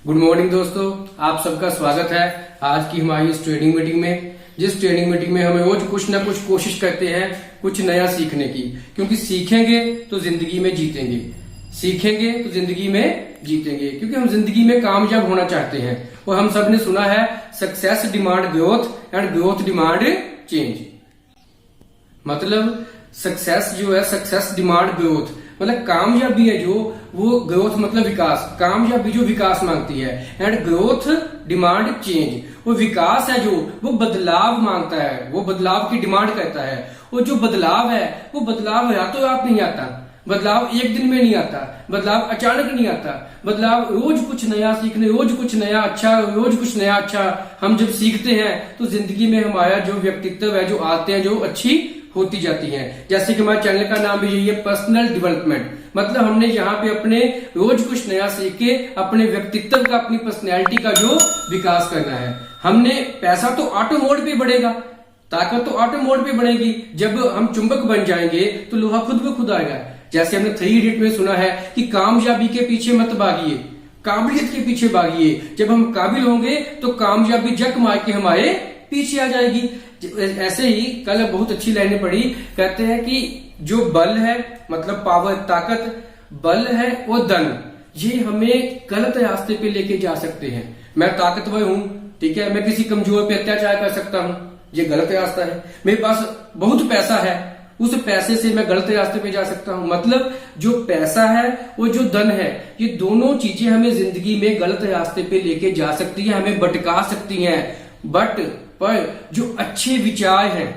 Good morning दोस्तों, आप सबका स्वागत है आज की हमारी इस ट्रेनिंग मीटिंग में। जिस ट्रेनिंग मीटिंग में हम रोज कुछ ना कुछ कोशिश करते हैं कुछ नया सीखने की, क्योंकि सीखेंगे तो जिंदगी में जीतेंगे, सीखेंगे तो जिंदगी में जीतेंगे, क्योंकि हम जिंदगी में कामयाब होना चाहते हैं। और हम सब ने सुना है success demand growth and growth demand change. मतलब सक्सेस जो है, सक्सेस डिमांड ग्रोथ, मतलब कामयाबी है जो वो ग्रोथ मतलब विकास, कामयाबी जो विकास मांगती है, एंड ग्रोथ डिमांड चेंज, वो विकास है जो वो बदलाव मांगता है, वो बदलाव की डिमांड करता है। और जो बदलाव है वो बदलाव रातों रात नहीं आता, बदलाव एक दिन में नहीं आता, बदलाव अचानक नहीं आता, बदलाव रोज कुछ नया सीखने, रोज कुछ नया अच्छा, रोज कुछ नया अच्छा हम जब सीखते हैं तो जिंदगी में हमारा जो व्यक्तित्व है, जो आते हैं, जो अच्छी होती जाती हैं। जैसे कि हमारे चैनल का नाम भी यही है, पर्सनल डेवलपमेंट। मतलब हमने यहाँ पे अपने रोज कुछ नया सीख के अपने व्यक्तित्व का, अपनी पर्सनैलिटी का जो विकास करना है। हमने पैसा तो ऑटो मोड पे बढ़ेगा, ताकत तो ऑटो मोड पे बढ़ेगी। जब हम चुंबक बन जाएंगे तो लोहा खुद ब खुद आएगा। जैसे हमने 3 इडियट में सुना है कि कामयाबी के पीछे मत भागिए, काबिलियत के पीछे भागिए। जब हम काबिल होंगे तो कामयाबी जक मार के हमारे पीछे आ जाएगी। ऐसे ही कल बहुत अच्छी लाइनें पढ़ी, कहते हैं कि जो बल है, मतलब पावर, ताकत, बल है और धन, ये हमें गलत रास्ते पे लेके जा सकते हैं। मैं ताकतवर हूं, ठीक है, मैं किसी कमजोर पे अत्याचार कर सकता हूं, ये गलत रास्ता है। मेरे पास बहुत पैसा है, उस पैसे से मैं गलत रास्ते पे जा सकता हूं। मतलब जो पैसा है वो जो धन है, ये दोनों चीजें हमें जिंदगी में गलत रास्ते पे लेके जा सकती है, हमें भटका सकती हैं। बट पर जो अच्छे विचार हैं,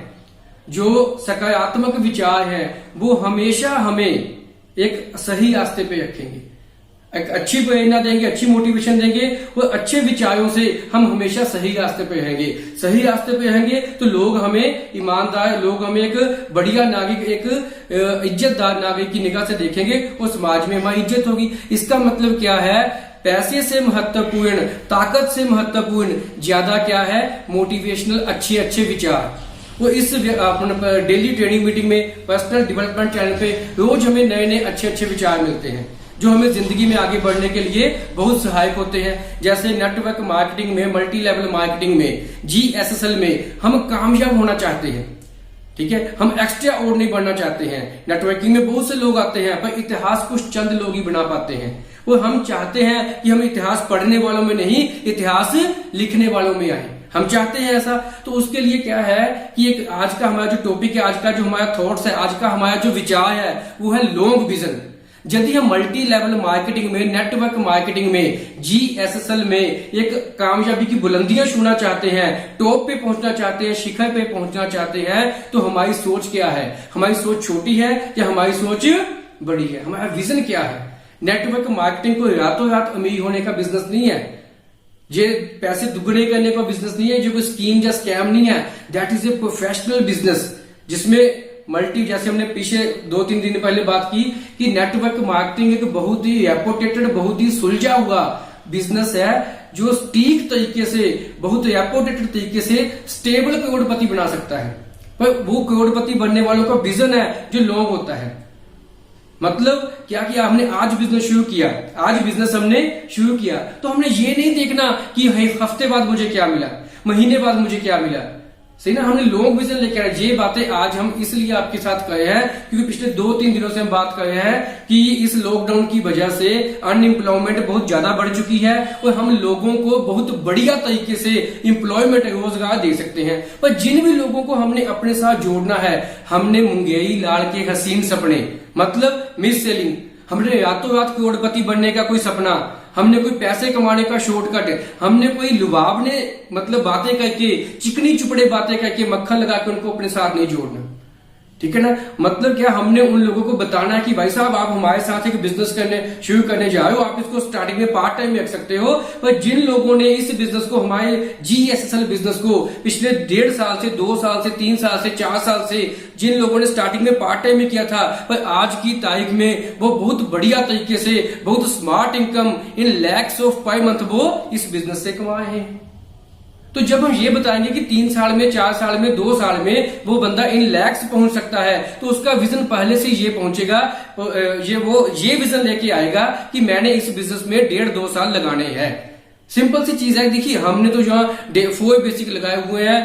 जो सकारात्मक विचार हैं, वो हमेशा हमें एक सही रास्ते पे रखेंगे, एक अच्छी प्रेरणा देंगे, अच्छी मोटिवेशन देंगे। और अच्छे विचारों से हम हमेशा सही रास्ते पे रहेंगे। सही रास्ते पे रहेंगे तो लोग हमें ईमानदार, लोग हमें एक बढ़िया नागरिक, एक इज्जतदार नागरिक की निगाह से देखेंगे और समाज में हमारी इज्जत होगी। इसका मतलब क्या है? पैसे से महत्वपूर्ण, ताकत से महत्वपूर्ण ज्यादा क्या है? मोटिवेशनल अच्छे अच्छे विचार। वो इस डेली ट्रेनिंग मीटिंग में पर्सनल डेवलपमेंट चैनल पे रोज हमें नए नए अच्छे अच्छे विचार मिलते हैं जो हमें जिंदगी में आगे बढ़ने के लिए बहुत सहायक होते हैं। जैसे नेटवर्क मार्केटिंग में, मल्टी लेवल मार्केटिंग में, GSSL में हम कामयाब होना चाहते हैं, ठीक है, हम एक्स्ट्रा और नहीं बढ़ना चाहते हैं। नेटवर्किंग में बहुत से लोग आते हैं पर इतिहास कुछ चंद लोग ही बना पाते हैं। वो हम चाहते हैं कि हम इतिहास पढ़ने वालों में नहीं, इतिहास लिखने वालों में आए। हम चाहते हैं ऐसा। तो उसके लिए क्या है कि एक आज का हमारा जो टॉपिक है, आज का जो हमारा थॉट्स है, आज का हमारा जो विचार है, वो है लॉन्ग विजन। यदि हम मल्टी लेवल मार्केटिंग में, नेटवर्क मार्केटिंग में, GSSL में एक कामयाबी की बुलंदियां छूना चाहते हैं, टॉप पे पहुंचना चाहते हैं, शिखर पे पहुंचना चाहते हैं, तो हमारी सोच क्या है? हमारी सोच छोटी है या हमारी सोच बड़ी है? हमारा विजन क्या है? नेटवर्क मार्केटिंग को रातों रात अमीर होने का बिजनेस नहीं है, ये पैसे दुगने करने का बिजनेस नहीं है, जो कोई स्कीम या स्कैम नहीं है। That is a professional business जिसमें मल्टी, जैसे हमने पीछे 2-3 दिन पहले बात की कि नेटवर्क मार्केटिंग एक बहुत ही रेपुटेटेड, बहुत ही सुलझा हुआ बिजनेस है जो ठीक तरीके से, बहुत रेपुटेटेड तरीके से स्टेबल करोड़पति बना सकता है। पर वो करोड़पति बनने वालों का विजन है जो लॉन्ग होता है। मतलब क्या किया हमने? आज बिजनेस शुरू किया, आज बिजनेस हमने शुरू किया तो हमने ये नहीं देखना कि हफ्ते बाद मुझे क्या मिला, महीने बाद मुझे क्या मिला, सही ना? हमने लॉन्ग विजन लेके आए। ये बातें आज हम इसलिए आपके साथ कहे हैं क्योंकि पिछले 2-3 दिनों से हम बात कर रहे हैं कि इस लॉकडाउन की वजह से अनएम्प्लॉयमेंट बहुत ज्यादा बढ़ चुकी है और हम लोगों को बहुत बढ़िया तरीके से एम्प्लॉयमेंट, रोजगार दे सकते हैं। पर जिन भी लोगों को हमने अपने साथ जोड़ना है, हमने मुंगेरी लाल के हसीन सपने, मतलब मिस सेलिंग, हमने रातों रात करोड़पति बनने का कोई सपना, हमने कोई पैसे कमाने का शॉर्टकट, हमने कोई लुभावने मतलब बातें करके, चिकनी चुपड़े बातें करके, मक्खन लगा के उनको अपने साथ नहीं जोड़ना, ठीक है ना? मतलब क्या, हमने उन लोगों को बताना है कि भाई साहब आप हमारे साथ एक बिजनेस शुरू करने जा रहे हो, आप इसको स्टार्टिंग में पार्ट टाइम रख सकते हो। पर जिन लोगों ने इस बिजनेस को, हमारे GSSL बिजनेस को पिछले 1.5 साल से, 2 साल से, 3 साल से, 4 साल से, जिन लोगों ने स्टार्टिंग में पार्ट टाइम में किया था, पर आज की तारीख में वो बहुत बढ़िया तरीके से, बहुत smart income in lakhs of per month वो इस बिजनेस से कमाए हैं। तो जब हम ये बताएंगे कि 3 साल में, 4 साल में, 2 साल में वो बंदा इन लैक्स पहुंच सकता है, तो उसका विजन पहले से ये पहुंचेगा, ये विजन लेके आएगा कि मैंने इस बिजनेस में 1.5-2 साल लगाने हैं। सिंपल सी चीज है। देखिए हमने तो यहाँ 4 बेसिक लगाए हुए हैं,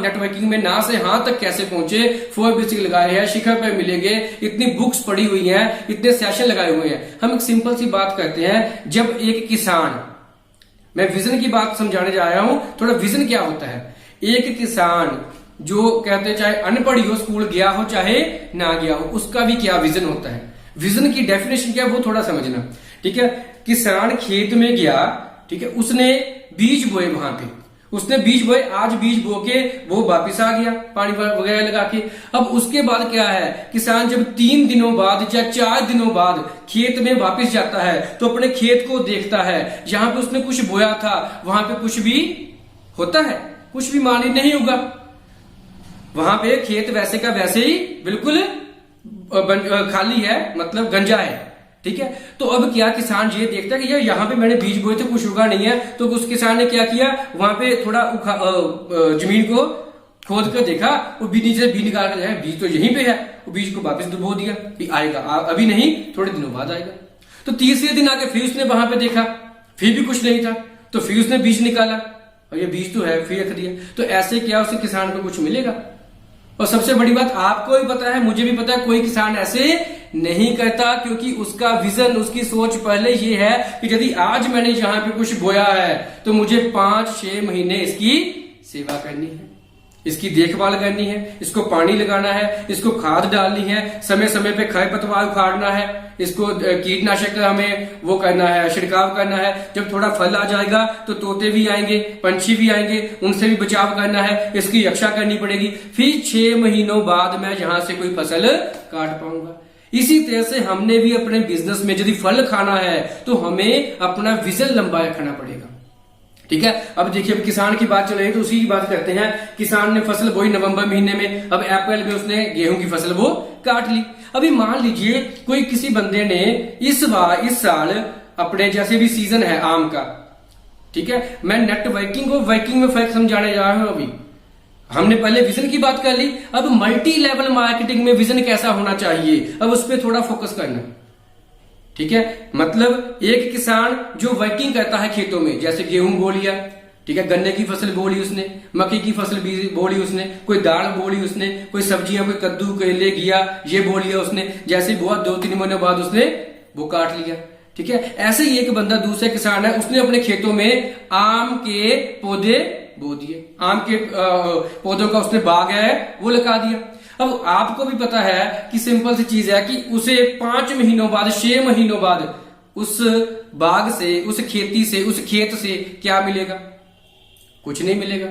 नेटवर्किंग में ना से हाँ तक कैसे पहुंचे, 4 बेसिक लगाए हैं, शिखर पे मिलेंगे, इतनी बुक्स पढ़ी हुई हैं, इतने सेशन लगाए हुए हैं। हम एक सिंपल सी बात करते हैं, जब एक किसान, मैं विजन की बात समझाने जा रहा हूं, थोड़ा विजन क्या होता है। एक किसान जो कहते हैं चाहे अनपढ़ हो, स्कूल गया हो चाहे ना गया हो, उसका भी क्या विजन होता है। विजन की डेफिनेशन क्या है वो थोड़ा समझना, ठीक है। किसान खेत में गया, ठीक है, उसने बीज बोए, वहां पे उसने बीज बोए, आज बीज बो के वो वापिस आ गया पानी वगैरह लगा के। अब उसके बाद क्या है, किसान जब 3 दिनों बाद या 4 दिनों बाद खेत में वापिस जाता है तो अपने खेत को देखता है, जहां पे उसने कुछ बोया था वहां पे कुछ भी होता है, कुछ भी मानी नहीं होगा, वहां पे खेत वैसे का वैसे ही बिल्कुल खाली है, मतलब गंजा है, ठीक है। तो अब क्या किसान ये देखता है कि यार यहाँ पे मैंने बीज बोए थे, कुछ उगा नहीं है, तो उस किसान ने क्या किया, वहां पे थोड़ा जमीन को खोद कर देखा, वो बीज नीचे बीज निकाल कर, बीज तो यहीं पे है, वो बीज को वापस डुबो दिया, आएगा अभी नहीं, थोड़े दिनों बाद आएगा। तो तीसरे दिन आके फिर उसने वहां पे देखा, फिर भी कुछ नहीं था, तो फिर उसने बीज निकाला और ये बीज तो है, फिर रख दिया। तो ऐसे क्या उसे किसान को कुछ मिलेगा। और सबसे बड़ी बात आपको भी पता है, मुझे भी पता है, कोई किसान ऐसे नहीं करता, क्योंकि उसका विजन, उसकी सोच पहले ये है कि यदि आज मैंने यहां पे कुछ बोया है तो मुझे 5-6 महीने इसकी सेवा करनी है, इसकी देखभाल करनी है, इसको पानी लगाना है, इसको खाद डालनी है, समय समय पे खरपतवार उखाड़ना है, इसको कीटनाशक हमें वो करना है, छिड़काव करना है। जब थोड़ा फल आ जाएगा तो तोते भी आएंगे, पंछी भी आएंगे, उनसे भी बचाव करना है, इसकी रक्षा करनी पड़ेगी। फिर 6 महीनों बाद मैं यहां से कोई फसल काट पाऊंगा। इसी तरह से हमने भी अपने बिजनेस में यदि फल खाना है तो हमें अपना विजन लंबा रखना पड़ेगा, ठीक है। अब देखिए, अब किसान की बात चल रही है तो उसी की बात करते हैं। किसान ने फसल बोई नवंबर महीने में, अब अप्रैल में उसने गेहूं की फसल वो काट ली। अभी मान लीजिए कोई किसी बंदे ने इस साल अपने, जैसे भी सीजन है आम का, ठीक है, मैं नेटवर्किंग को वर्किंग में फर्क समझाने जा रहा हूं। अभी हमने पहले विजन की बात कर ली, अब मल्टी लेवल मार्केटिंग में विजन कैसा होना चाहिए, अब उस पर थोड़ा फोकस करना, ठीक है। मतलब एक किसान जो वर्किंग करता है खेतों में, जैसे गेहूं बो लिया, ठीक है, गन्ने की फसल बो ली उसने, मक्की की फसल बो ली उसने, कोई दाल बो ली उसने, कोई सब्जियां, कोई कद्दू, करेले, घिया, ये बो लिया उसने, जैसे बुआ 2-3 महीने बाद उसने वो काट लिया, ठीक है। ऐसे ही एक बंदा, दूसरे किसान है, उसने अपने खेतों में आम के पौधे बो दिए, आम के पौधों का उसने बाग है वो लगा दिया। अब आपको भी पता है कि सिंपल सी चीज है कि उसे 5 महीनों बाद, 6 महीनों बाद उस बाग से, उस खेती से, उस खेत से क्या मिलेगा, कुछ नहीं मिलेगा,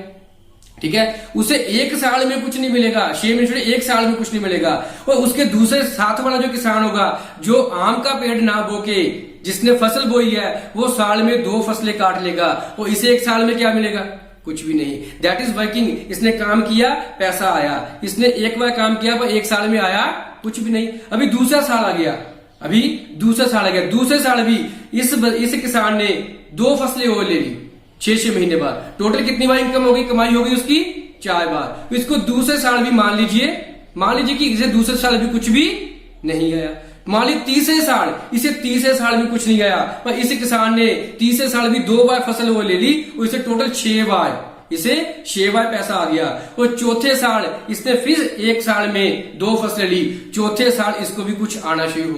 ठीक है। उसे 1 साल में कुछ नहीं मिलेगा, 6 महीने से 1 साल में कुछ नहीं मिलेगा। और उसके दूसरे साथ वाला जो किसान होगा, जो आम का पेड़ ना बो के जिसने फसल बोई है, वो साल में 2 फसलें काट लेगा, और इसे 1 साल में क्या मिलेगा, कुछ भी नहीं। That is working. इसने काम किया, पैसा आया, इसने एक बार काम किया पर 1 साल में आया कुछ भी नहीं। अभी दूसरा साल आ गया, दूसरे साल भी इस किसान ने 2 फसलें और ले ली 6-6 महीने बाद। टोटल कितनी बार इनकम होगी, कमाई होगी उसकी 4 बार। इसको दूसरे साल भी मान लीजिए कि इसे दूसरे साल भी कुछ भी नहीं आया। मान ली तीसरे साल, इसे तीसरे साल भी कुछ नहीं आया, पर इस किसान ने तीसरे साल भी 2 बार फसल वो ले ली, और इसे टोटल 6 बार, इसे 6 बार पैसा आ गया। और चौथे साल इसने फिर 1 साल में 2 फसलें ली, चौथे साल इसको भी कुछ आना शुरू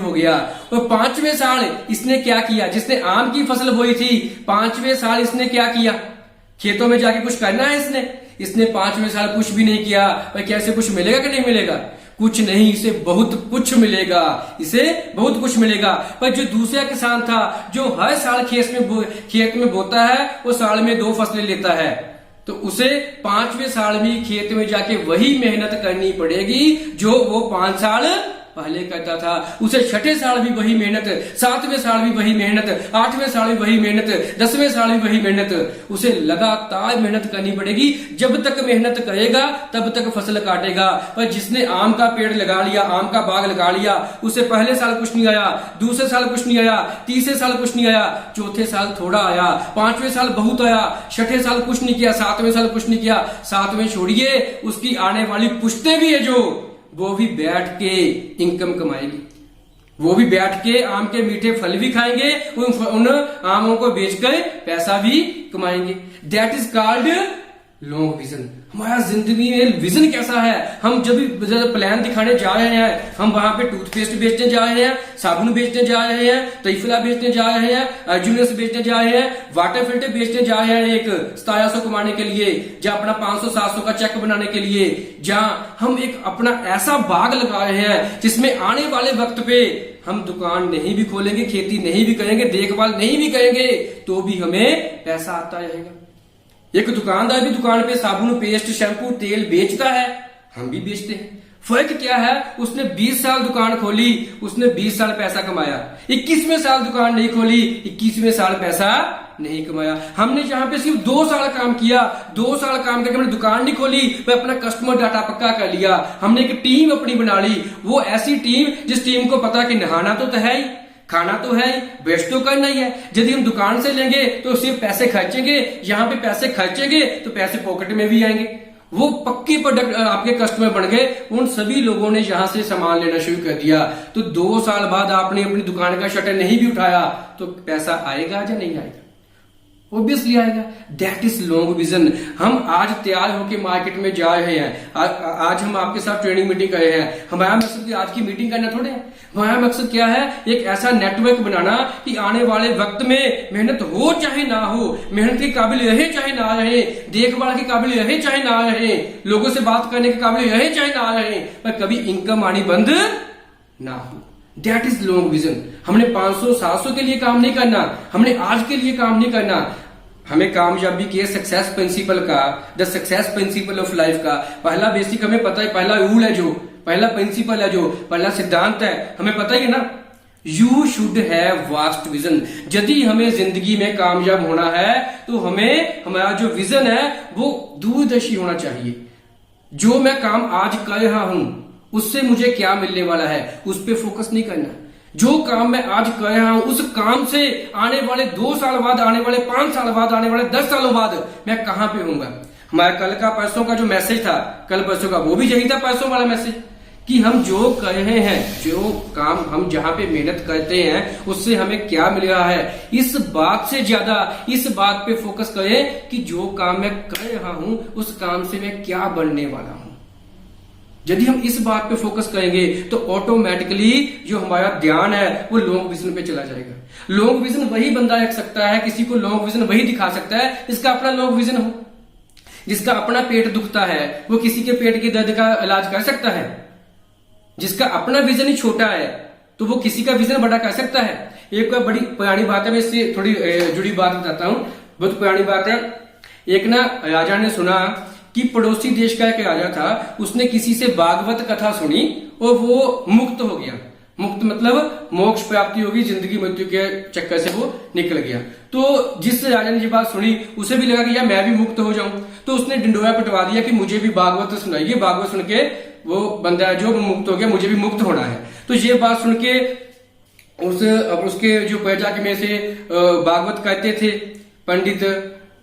हो गया, और 5वें साल इसने क्या किया, जिसने आम की फसल बोई थी, 5वें साल इसने क्या किया, खेतों में जाके कुछ करना है इसने 5वें साल कुछ भी नहीं किया। भाई कैसे कुछ मिलेगा कि नहीं मिलेगा, कुछ नहीं, इसे बहुत कुछ मिलेगा। पर जो दूसरा किसान था, जो हर साल खेत में बोता है, वो साल में 2 फसलें लेता है, तो उसे 5वें साल में खेत में जाके वही मेहनत करनी पड़ेगी जो वो 5 साल पहले करता था। उसे 6ठे साल भी वही मेहनत, 7वें साल भी वही मेहनत, 8वें साल भी वही मेहनत, 10वें साल भी वही मेहनत। उसे लगातार मेहनत करनी पड़ेगी। जब तक मेहनत करेगा तब तक फसल काटेगा। पर जिसने आम का पेड़ लगा लिया, आम का बाग लगा लिया, उसे पहले साल कुछ नहीं आया, दूसरे साल कुछ नहीं आया, तीसरे साल कुछ नहीं आया, चौथे साल थोड़ा आया, 5वें साल बहुत आया, 6ठे साल कुछ नहीं किया, 7वें साल कुछ नहीं किया, 7वें छोड़िए, उसकी आने वाली पुश्तें भी है जो वो भी बैठ के इनकम कमाएगी। वो भी बैठ के आम के मीठे फल भी खाएंगे, उन आमों को बेचकर पैसा भी कमाएंगे। That is called long vision. हमारा जिंदगी में विजन कैसा है? हम जब भी प्लान दिखाने जा रहे हैं, हम वहां पे टूथपेस्ट बेचने जा रहे हैं, साबुन बेचने जा रहे हैं, तरीफला बेचने जा रहे हैं, अर्जुनस बेचने जा रहे हैं, वाटर फिल्टर बेचने जा रहे हैं, एक 1700 कमाने के लिए, या अपना 500-700 का चेक बनाने के लिए, जहां हम एक अपना ऐसा बाग लगा रहे हैं जिसमें आने वाले वक्त पे हम दुकान नहीं भी खोलेंगे, खेती नहीं भी करेंगे, देखभाल नहीं भी करेंगे, तो भी हमें पैसा आता रहेगा। एक दुकानदार भी दुकान पे साबुन, पेस्ट, शैम्पू, तेल बेचता है, हम भी बेचते हैं। फर्क क्या है? उसने 20 साल दुकान खोली, उसने 20 साल पैसा कमाया। 21वें साल दुकान नहीं खोली, 21वें साल पैसा नहीं कमाया। हमने जहां पे सिर्फ 2 साल काम किया, 2 साल काम करके हमने दुकान नहीं खोली, पर अपना कस्टमर डाटा पक्का कर लिया, हमने एक टीम अपनी बना ली। वो ऐसी टीम जिस टीम को पता कि नहाना तो है ही, खाना तो है, वेस्ट तो करना ही है। यदि हम दुकान से लेंगे तो सिर्फ पैसे खर्चेंगे, यहाँ पे पैसे खर्चेंगे तो पैसे पॉकेट में भी आएंगे। वो पक्की प्रोडक्ट आपके कस्टमर बन गए। उन सभी लोगों ने यहां से सामान लेना शुरू कर दिया, तो 2 साल बाद आपने अपनी दुकान का शटर नहीं भी उठाया तो पैसा आएगा या नहीं आएगा? ऑब्वियसली आएगा। That is long vision. हम आज तैयार होकर मार्केट में जा रहे हैं, आज हम आपके साथ ट्रेनिंग मीटिंग कर रहे हैं। हमारा मकसद आज की मीटिंग करना थोड़े है। हमारा मकसद क्या है? एक ऐसा नेटवर्क बनाना कि आने वाले वक्त में मेहनत हो चाहे ना हो, मेहनत के काबिल रहे चाहे ना रहे, देखभाल के काबिल रहे चाहे ना रहे, लोगों से बात करने के काबिल रहे चाहे ना रहे, पर कभी इनकम आनी बंद ना हो। That is long vision. हमने 500-700 के लिए काम नहीं करना, हमने आज के लिए काम नहीं करना। हमें कामयाबी के सक्सेस प्रिंसिपल का, the success principle of life का पहला बेसिक हमें पता है, पहला रूल है, जो पहला प्रिंसिपल है, जो पहला सिद्धांत है, हमें पता ही है ना। You should have vast vision. यदि हमें जिंदगी में कामयाब होना है तो हमें हमारा जो विजन है वो दूरदर्शी होना चाहिए। जो मैं काम आज कर रहा हूं उससे मुझे क्या मिलने वाला है, उस पर फोकस नहीं करना। जो काम मैं आज कर रहा हूं उस काम से आने वाले 2 साल बाद, आने वाले 5 साल बाद, आने वाले 10 सालों बाद मैं कहां पे होऊंगा। हमारा कल का परसों का जो मैसेज था, कल परसों का, वो भी यही था परसों वाला मैसेज, कि हम जो कर रहे हैं, जो काम हम जहां पे मेहनत करते हैं उससे हमें क्या मिल रहा है। इस बात से ज्यादा इस बात पे फोकस करें कि जो काम मैं कर रहा हूं उस काम से मैं क्या बनने वाला हूं। यदि हम इस बात पे फोकस करेंगे तो ऑटोमेटिकली जो हमारा ध्यान है वो लॉन्ग विजन पे चला जाएगा। लॉन्ग विजन वही बंदा रख सकता है, किसी को लॉन्ग विजन वही दिखा सकता है जिसका अपना लॉन्ग विजन हो। जिसका अपना पेट दुखता है वो किसी के पेट के दर्द का इलाज कर सकता है। जिसका अपना विजन ही छोटा है तो वो किसी का विजन बड़ा कर सकता है। एक बड़ी पुरानी बात है, मैं इससे थोड़ी जुड़ी बात बताता हूं, बहुत पुरानी बात है। एक ना राजा ने सुना कि पड़ोसी देश का एक राजा था, उसने किसी से भागवत कथा सुनी और वो मुक्त हो गया। मुक्त मतलब मोक्ष प्राप्ति होगी, जिंदगी मृत्यु के चक्कर से वो निकल गया। तो जिस राजा ने ये बात सुनी उसे भी लगा कि यार मैं भी मुक्त हो जाऊं, तो उसने डिंडोरा पिटवा दिया कि मुझे भी भागवत सुनाइए। भागवत सुन के वो बंदा जो मुक्त हो गया, मुझे भी मुक्त होना है। तो ये बात सुन के उसके जो प्रजा के में से भागवत कहते थे पंडित,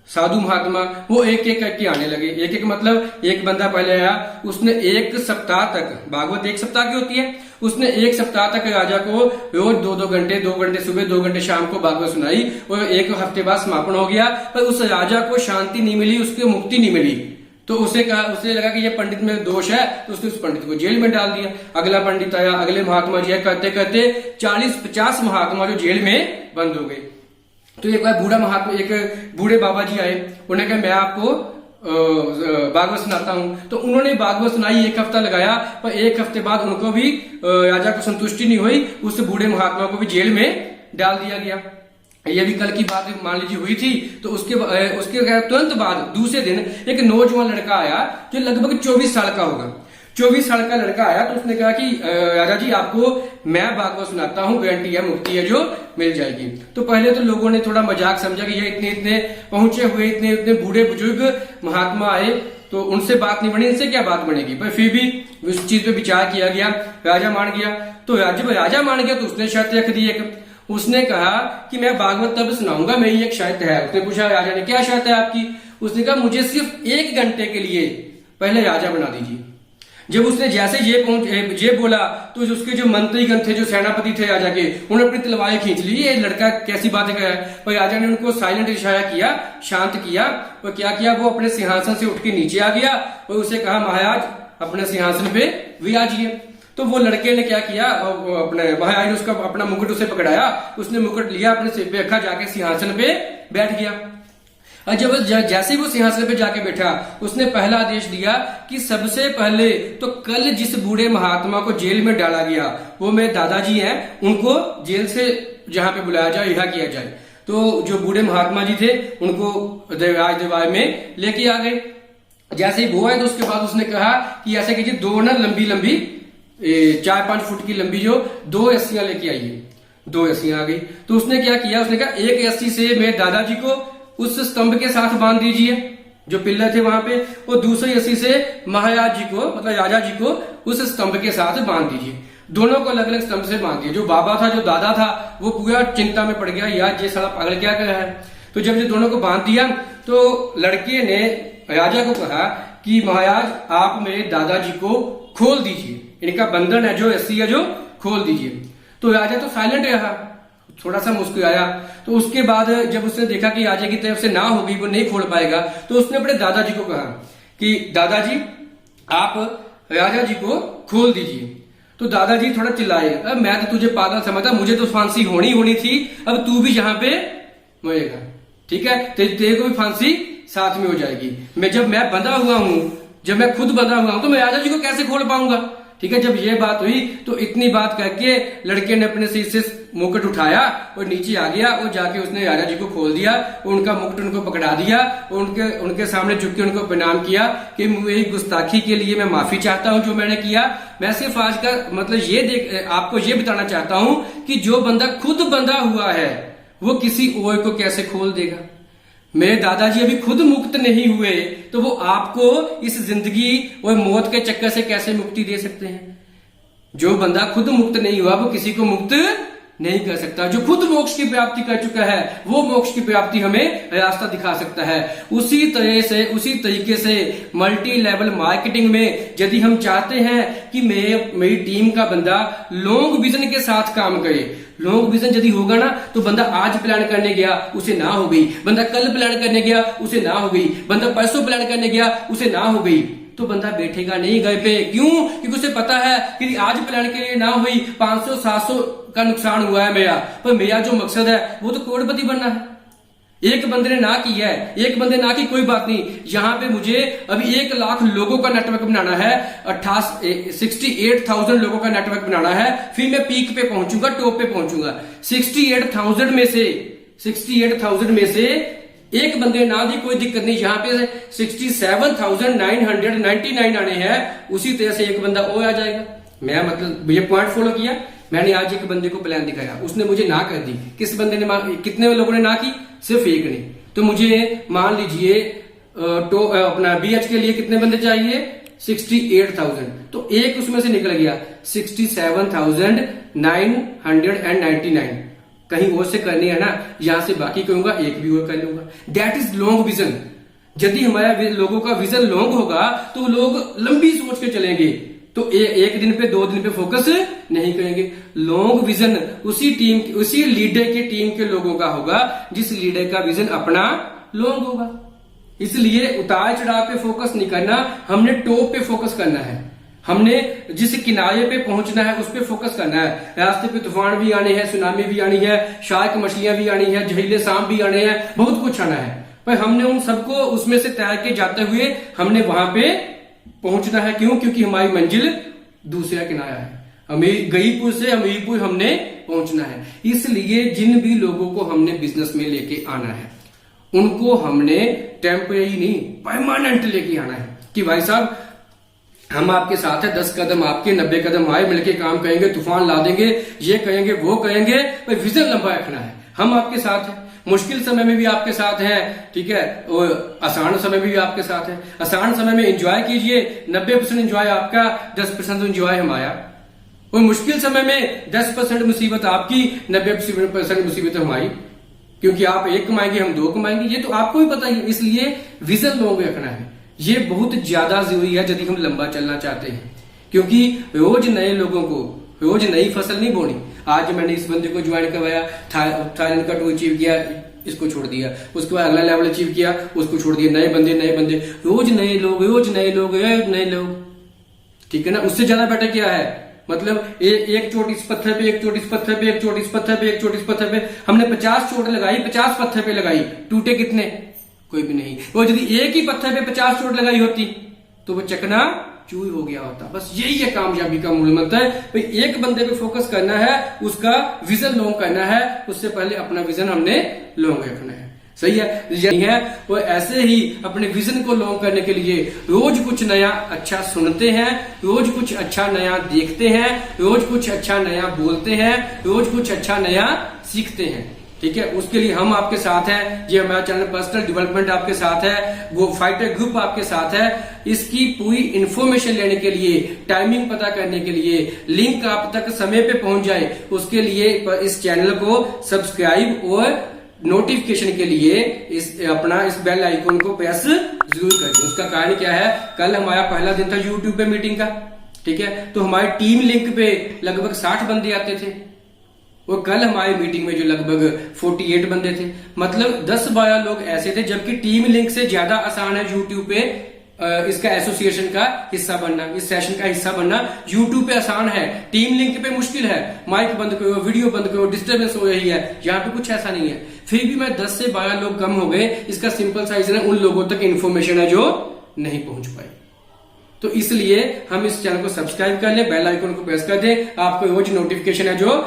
साधु, महात्मा, वो एक एक करके आने लगे। एक एक मतलब एक बंदा पहले आया, उसने 1 सप्ताह तक, भागवत 1 सप्ताह की होती है, उसने 1 सप्ताह तक राजा को रोज 2-2 घंटे, 2 घंटे सुबह, 2 घंटे शाम को भागवत सुनाई और 1 हफ्ते बाद समापन हो गया। पर उस राजा को शांति नहीं मिली, उसको मुक्ति नहीं मिली। तो उसे लगा कि ये पंडित में दोष है, तो उसने उस पंडित को जेल में डाल दिया। अगला पंडित आया, अगले महात्मा जी करते करते 40-50 महात्मा जो जेल में बंद हो गए। तो एक बार एक बूढ़े बाबा जी आए, उन्होंने कहा मैं आपको भागवत सुनाता हूं। तो उन्होंने भागवत सुनाई, 1 हफ्ता लगाया, पर 1 हफ्ते बाद उनको भी राजा को संतुष्टि नहीं हुई, उस बूढ़े महात्मा को भी जेल में डाल दिया गया। ये भी कल की बात मान लीजिए हुई थी। तो उसके तुरंत बाद दूसरे दिन एक नौजवान लड़का आया जो लगभग 24 साल का होगा। 24 साल का लड़का आया, तो उसने कहा कि राजा जी आपको मैं भागवत सुनाता हूँ, गारंटी है, मुक्ति है जो मिल जाएगी। तो पहले तो लोगों ने थोड़ा मजाक समझा कि ये इतने पहुंचे हुए, इतने बूढ़े बुजुर्ग महात्मा आए, तो उनसे बात नहीं बनी, इनसे क्या बात बनेगी। पर फिर भी उस चीज पे विचार किया गया, राजा मान गया। तो जब राजा मान गया तो उसने शर्त रख दी एक, उसने कहा कि मैं भागवत तब सुनाऊंगा, मेरी एक शर्त है। उसने पूछा राजा ने क्या शर्त है आपकी? उसने कहा मुझे सिर्फ 1 घंटे के लिए पहले राजा बना दीजिए। जब उसने जैसे ये बोला तो उसके जो मंत्रीगण थे, जो सेनापति थे राजा के, उन्होंने अपनी तलवारें खींच ली। ये लड़का कैसी बात है। भाई राजा ने उनको साइलेंट इशारा किया, शांत किया, और क्या किया, वो अपने सिंहासन से उठ के नीचे आ गया और उसे कहा महाराज अपने सिंहासन पे विराजिए। तो वो लड़के ने क्या किया, अपने महाराज ने उसका अपना मुकुट उसे पकड़ाया, उसने मुकुट लिया, अपने सिर पे रखा, जाके सिंहासन पे बैठ गया। और जब जैसे ही वो सिंहासन पे जाके बैठा, उसने पहला आदेश दिया कि सबसे पहले तो कल जिस बूढ़े महात्मा को जेल में डाला गया, वो मेरे दादाजी हैं, उनको जेल से जहां पे बुलाया जाए, रिहा किया जाए। तो जो बूढ़े महात्मा जी थे उनको देवराज दरबार में लेके आ गए। जैसे ही वो आए तो उसके बाद उसने कहा कि ऐसे कीजिए, दो ना लंबी लंबी 4-5 फुट की लंबी जो 2 रस्सियां लेके आइए। 2 रस्सियां आ गई। तो उसने क्या किया, उसने कहा एक रस्सी से मेरे दादाजी को उस स्तंभ के साथ बांध दीजिए जो पिल्लर थे वहां पे, और दूसरी रस्सी से महाराज जी को, मतलब राजा जी को उस स्तंभ के साथ बांध दीजिए। दोनों को अलग अलग स्तंभ से बांध दिया। जो बाबा था, जो दादा था, वो पूरा चिंता में पड़ गया, यार ये साला पागल क्या कर रहा है। तो जब ये दोनों को बांध दिया तो लड़के ने राजा को कहा कि महाराज आप मेरे दादाजी को खोल दीजिए, इनका बंधन है, जो रस्सी है, जो खोल दीजिए। तो राजा तो साइलेंट रहा, थोड़ा सा मुस्कुराया। तो उसके बाद जब उसने देखा कि राजा की तरफ से ना होगी, वो नहीं खोल पाएगा, तो उसने अपने दादाजी को कहा कि दादाजी आप राजा जी को खोल दीजिए। तो दादाजी थोड़ा चिल्लाए, अब मैं तो तुझे पागल समझता, मुझे तो फांसी होनी थी, अब तू भी यहाँ पे मरेगा, ठीक है, तेरे को भी फांसी साथ में हो जाएगी। जब मैं बंधा हुआ हूं, जब मैं खुद बंधा हुआ हूं, तो मैं राजा जी को कैसे खोल पाऊंगा, ठीक है। जब ये बात हुई तो इतनी बात करके लड़के ने अपने सिर से मुकुट उठाया और नीचे आ गया, और जाके उसने राजा जी को खोल दिया, उनका मुकुट उनको पकड़ा दिया, और उनके सामने झुक के उनको प्रणाम किया कि मेरी गुस्ताखी के लिए मैं माफी चाहता हूं जो मैंने किया। मैं सिर्फ आज का मतलब आपको ये बताना चाहता हूं कि जो बंदा खुद बंधा हुआ है वो किसी और को कैसे खोल देगा। मेरे दादाजी अभी खुद मुक्त नहीं हुए, तो वो आपको इस जिंदगी और मौत के चक्कर से कैसे मुक्ति दे सकते हैं। जो बंदा खुद मुक्त नहीं हुआ वो किसी को मुक्त नहीं कर सकता। जो खुद मोक्ष की प्राप्ति कर चुका है वो मोक्ष की प्राप्ति हमें रास्ता दिखा सकता है। उसी तरीके से मल्टी लेवल मार्केटिंग में यदि हम चाहते हैं कि मेरी टीम का बंदा लॉन्ग विजन के साथ काम करे, लॉन्ग विजन यदि होगा ना, तो बंदा आज प्लान करने गया उसे ना हो गई, बंदा कल प्लान करने गया उसे ना हो गई, बंदा परसों प्लान करने गया उसे ना हो गई, तो बंदा बैठेगा नहीं घर पे। क्यों? क्योंकि उसे पता है कि आज प्लान के लिए ना हुई, 500-700 का नुकसान हुआ है मेरा, पर मेरा जो मकसद है वो तो करोड़पति बनना है। एक बंदे ने ना की है, एक बंदे ना की, कोई बात नहीं। यहाँ पे मुझे अभी 1 लाख लोगों का नेटवर्क बनाना है, 68,000 लोगों का नेटवर्क बनाना है, फिर मैं पीक पे पहुंचूंगा, टॉप पे पहुंचूंगा। 68,000 में से एक बंदे ना दी, कोई दिक्कत नहीं। यहाँ पे 67,999 आने हैं, उसी तरह से एक बंदा और आ जाएगा। मैं मतलब ये पॉइंट फॉलो किया। मैंने आज एक बंदे को प्लान दिखाया, उसने मुझे ना कर दी। किस बंदे ने, कितने लोगों ने ना की? सिर्फ एक ने। तो मुझे मान लीजिए अपना BH के लिए कितने बंदे चाहिए? 68,000। तो एक उसमें से निकल गया, 67,999। कहीं और से करनी है ना, यहां से बाकी करूंगा, एक भी और कर लूंगा। That is long vision. यदि हमारा लोगों का विजन लॉन्ग होगा तो लोग लंबी सोच के चलेंगे, तो एक दिन पे 2 दिन पे फोकस नहीं करेंगे। लॉन्ग विजन उसी लीडर की टीम के लोगों का होगा जिस लीडर का विजन अपना लॉन्ग होगा। इसलिए उतार चढ़ाव पे फोकस नहीं करना, हमने टॉप पे फोकस करना है। हमने जिस किनारे पे पहुंचना है उस पे फोकस करना है। रास्ते पे तूफान भी आने हैं, सुनामी भी आनी है, शार्क मछलियां भी आनी है, जहरीले सांप भी आने हैं, बहुत कुछ आना है, पर हमने उन सबको उसमें से तैर के जाते हुए हमने वहां पे पहुंचना है। क्यों? क्योंकि हमारी मंजिल दूसरा किनारा है, गईपुर से हमीरपुर हमने पहुंचना है। इसलिए जिन भी लोगों को हमने बिजनेस में लेके आना है उनको हमने टेम्परेरी नहीं, परमानेंट लेके आना है कि भाई साहब हम आपके साथ है, 10 कदम आपके, 90 कदम आए, मिलके काम करेंगे, तूफान ला देंगे, ये करेंगे, वो करेंगे, पर विजन लंबा रखना है। हम आपके साथ हैं, मुश्किल समय में भी आपके साथ हैं, ठीक है, और आसान समय में भी आपके साथ है। आसान समय में एंजॉय कीजिए, 90% एंजॉय आपका, 10% एंजॉय हमारा। और मुश्किल समय में 10% मुसीबत आपकी, 90% मुसीबत हमारी, क्योंकि आप 1 कमाएंगे, हम 2 कमाएंगे, ये तो आपको भी पता ही है। इसलिए विजन लॉन्ग रखना है, ये बहुत ज्यादा जरूरी है यदि हम लंबा चलना चाहते हैं। क्योंकि रोज नए लोगों को रोज नई फसल नहीं बोनी। आज मैंने इस बंदे को ज्वाइन करवाया, थाईलैंड का 2 अचीव किया, इसको छोड़ दिया, उसके बाद अगला लेवल अचीव किया, उसको छोड़ दिया, नए बंदे, रोज नए लोग, ठीक है ना। उससे ज्यादा बेटर क्या है, मतलब एक चोट इस पत्थर पे, एक चोट इस पत्थर पे, एक चोट इस पत्थर पे, एक चोट इस पत्थर पे, हमने 50 चोट लगाई, 50 पत्थर पे लगाई, टूटे कितने? कोई भी नहीं। वो यदि एक ही पत्थर पे 50 चोट लगाई होती तो वो चकना चूर हो गया होता। बस यही है कामयाबी का मूल मंत्र है भाई, एक बंदे पे फोकस करना है, उसका विजन लॉन्ग करना है, उससे पहले अपना विजन हमने लॉन्ग रखना है। सही है। वो ऐसे ही अपने विजन को लॉन्ग करने के लिए रोज कुछ नया अच्छा सुनते हैं, रोज कुछ अच्छा नया देखते हैं, रोज कुछ अच्छा नया बोलते हैं, रोज कुछ अच्छा नया सीखते हैं। ठीक है, उसके लिए हम आपके साथ हैं। ये हमारा चैनल पर्सनल डेवलपमेंट आपके साथ है, वो फाइटर ग्रुप आपके साथ है। इसकी पूरी इंफॉर्मेशन लेने के लिए, टाइमिंग पता करने के लिए, लिंक आप तक समय पे पहुंच जाए, उसके लिए इस चैनल को सब्सक्राइब और नोटिफिकेशन के लिए इस बेल आइकन को प्रेस जरूर कर दें। उसका कारण क्या है, कल हमारा पहला दिन था यूट्यूब पे मीटिंग का। ठीक है, तो हमारी टीम लिंक पे लगभग 60 बंदे आते थे, और कल हमारी मीटिंग में जो लगभग 48 बंदे थे, मतलब 10-12 लोग ऐसे थे। जबकि टीम लिंक से ज्यादा आसान है यूट्यूब पे इसका एसोसिएशन का हिस्सा बनना, इस सेशन का हिस्सा बनना यूट्यूब पे आसान है, टीम लिंक पे मुश्किल है। माइक बंद करो, वीडियो बंद करो, डिस्टर्बेंस हो रही है। यहाँ पे कुछ ऐसा नहीं है। फिर भी मैं 10 से 12 लोग कम हो गए। इसका सिंपल सा रीजन है, उन लोगों तक इन्फॉर्मेशन है जो नहीं पहुंच पाई। तो इसलिए हम इस चैनल को सब्सक्राइब कर ले, बेल आइकन को प्रेस कर दे, आपको रोज नोटिफिकेशन है जो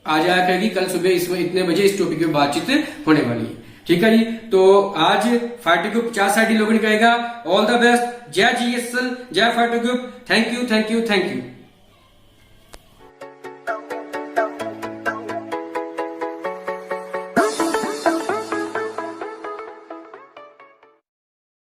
आ जाया करेगी। कल सुबह इसमें इतने बजे इस टॉपिक पे बातचीत होने वाली है। ठीक है जी, तो आज फाइटर ग्रुप 50 साइड लोगों ने कहेगा। All the best. जय GSL, जय फाइटर ग्रुप। Thank you.